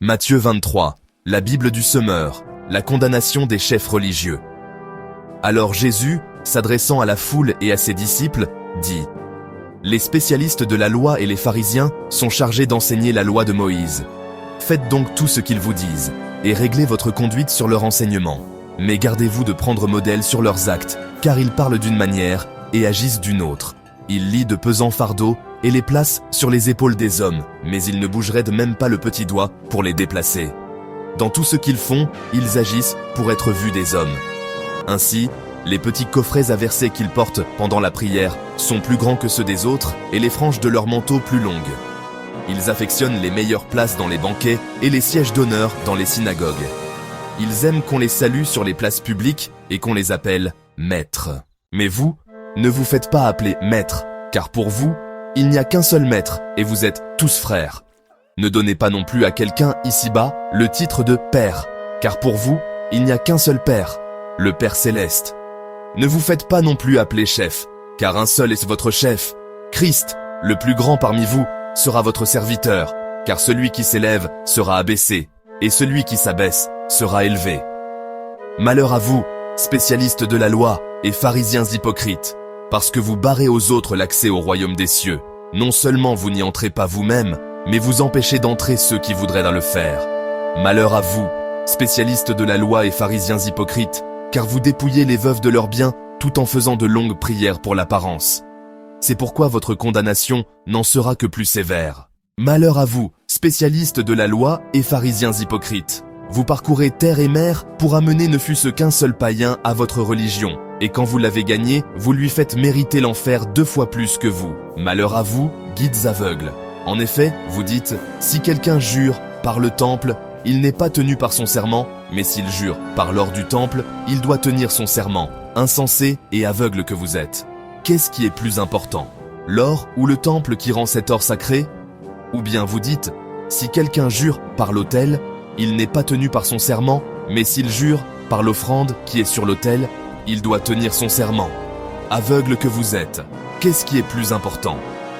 Matthieu 23, la Bible du semeur, la condamnation des chefs religieux. Alors Jésus, s'adressant à la foule et à ses disciples, dit : Les spécialistes de la loi et les pharisiens sont chargés d'enseigner la loi de Moïse. Faites donc tout ce qu'ils vous disent, et réglez votre conduite sur leur enseignement. Mais gardez-vous de prendre modèle sur leurs actes, car ils parlent d'une manière et agissent d'une autre. Ils lient de pesants fardeaux et les placent sur les épaules des hommes, mais ils ne bougeraient de même pas le petit doigt pour les déplacer. Dans tout ce qu'ils font, ils agissent pour être vus des hommes. Ainsi, les petits coffrets à verser qu'ils portent pendant la prière sont plus grands que ceux des autres et les franges de leur manteau plus longues. Ils affectionnent les meilleures places dans les banquets et les sièges d'honneur dans les synagogues. Ils aiment qu'on les salue sur les places publiques et qu'on les appelle « maître ». Mais vous, ne vous faites pas appeler « maître », car pour vous, il n'y a qu'un seul maître et vous êtes tous frères. Ne donnez pas non plus à quelqu'un ici-bas le titre de « père », car pour vous, il n'y a qu'un seul Père, le Père céleste. Ne vous faites pas non plus appeler chef, car un seul est votre chef. Christ, le plus grand parmi vous, sera votre serviteur, car celui qui s'élève sera abaissé, et celui qui s'abaisse sera élevé. Malheur à vous, spécialistes de la loi et pharisiens hypocrites, parce que vous barrez aux autres l'accès au royaume des cieux. Non seulement vous n'y entrez pas vous-même, mais vous empêchez d'entrer ceux qui voudraient le faire. Malheur à vous, spécialistes de la loi et pharisiens hypocrites, car vous dépouillez les veuves de leurs biens tout en faisant de longues prières pour l'apparence. C'est pourquoi votre condamnation n'en sera que plus sévère. Malheur à vous, spécialistes de la loi et pharisiens hypocrites. Vous parcourez terre et mer pour amener ne fût-ce qu'un seul païen à votre religion, et quand vous l'avez gagné, vous lui faites mériter l'enfer 2 fois plus que vous. Malheur à vous, guides aveugles. En effet, vous dites, si quelqu'un jure par le temple, il n'est pas tenu par son serment, mais s'il jure par l'or du temple, il doit tenir son serment. Insensé et aveugle que vous êtes. Qu'est-ce qui est plus important, l'or ou le temple qui rend cet or sacré? Ou bien vous dites, si quelqu'un jure par l'autel, il n'est pas tenu par son serment, mais s'il jure par l'offrande qui est sur l'autel, il doit tenir son serment. Aveugle que vous êtes, qu'est-ce qui est plus important,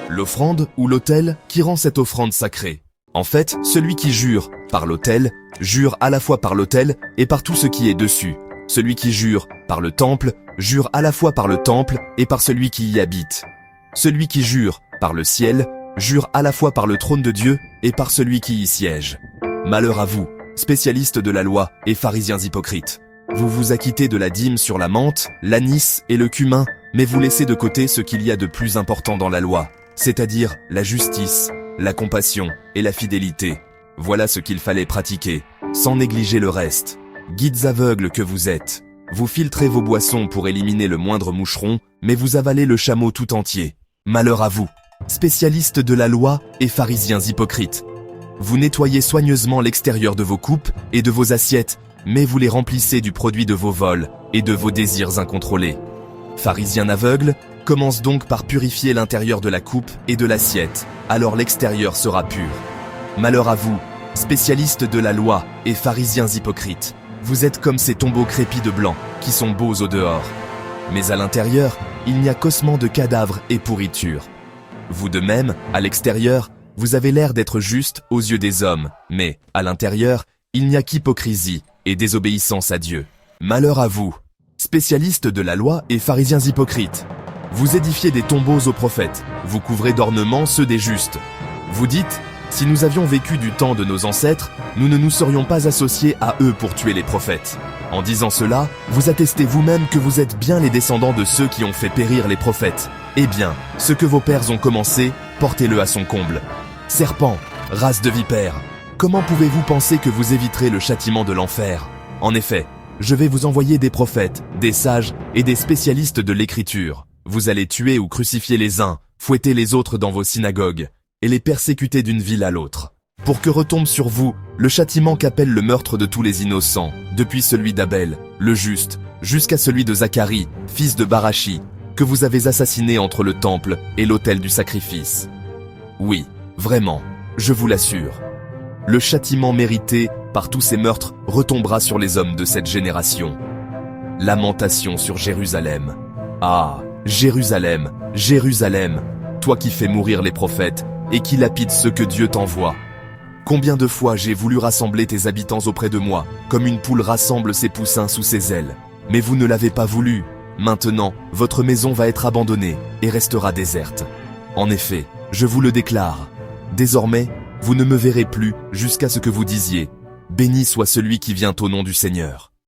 l'offrande ou l'autel qui rend cette offrande sacrée? En fait, celui qui jure par l'autel, jure à la fois par l'autel et par tout ce qui est dessus. Celui qui jure par le temple, jure à la fois par le temple et par celui qui y habite. Celui qui jure par le ciel, jure à la fois par le trône de Dieu et par celui qui y siège. Malheur à vous, spécialistes de la loi et pharisiens hypocrites. Vous vous acquittez de la dîme sur la menthe, l'anis et le cumin, mais vous laissez de côté ce qu'il y a de plus important dans la loi, c'est-à-dire la justice, la compassion et la fidélité. Voilà ce qu'il fallait pratiquer, sans négliger le reste. Guides aveugles que vous êtes, vous filtrez vos boissons pour éliminer le moindre moucheron, mais vous avalez le chameau tout entier. Malheur à vous, spécialistes de la loi et pharisiens hypocrites. Vous nettoyez soigneusement l'extérieur de vos coupes et de vos assiettes, mais vous les remplissez du produit de vos vols et de vos désirs incontrôlés. Pharisiens aveugles, commence donc par purifier l'intérieur de la coupe et de l'assiette, alors l'extérieur sera pur. Malheur à vous, spécialistes de la loi et pharisiens hypocrites. Vous êtes comme ces tombeaux crépis de blanc, qui sont beaux au dehors. Mais à l'intérieur, il n'y a qu'ossements de cadavres et pourriture. Vous de même, à l'extérieur, vous avez l'air d'être juste aux yeux des hommes, mais, à l'intérieur, il n'y a qu'hypocrisie et désobéissance à Dieu. Malheur à vous, spécialistes de la loi et pharisiens hypocrites. Vous édifiez des tombeaux aux prophètes, vous couvrez d'ornements ceux des justes. Vous dites, si nous avions vécu du temps de nos ancêtres, nous ne nous serions pas associés à eux pour tuer les prophètes. En disant cela, vous attestez vous-même que vous êtes bien les descendants de ceux qui ont fait périr les prophètes. Eh bien, ce que vos pères ont commencé, portez-le à son comble. Serpents, race de vipères, comment pouvez-vous penser que vous éviterez le châtiment de l'enfer? En effet, je vais vous envoyer des prophètes, des sages et des spécialistes de l'écriture. Vous allez tuer ou crucifier les uns, fouetter les autres dans vos synagogues, et les persécuter d'une ville à l'autre. Pour que retombe sur vous le châtiment qu'appelle le meurtre de tous les innocents, depuis celui d'Abel, le juste, jusqu'à celui de Zacharie, fils de Barachi, que vous avez assassiné entre le temple et l'autel du sacrifice. Oui, vraiment, je vous l'assure. Le châtiment mérité par tous ces meurtres retombera sur les hommes de cette génération. Lamentation sur Jérusalem. Ah, Jérusalem, Jérusalem, toi qui fais mourir les prophètes et qui lapide ceux que Dieu t'envoie. Combien de fois j'ai voulu rassembler tes habitants auprès de moi, comme une poule rassemble ses poussins sous ses ailes. Mais vous ne l'avez pas voulu. Maintenant, votre maison va être abandonnée et restera déserte. En effet, je vous le déclare. Désormais, vous ne me verrez plus jusqu'à ce que vous disiez « Béni soit celui qui vient au nom du Seigneur ».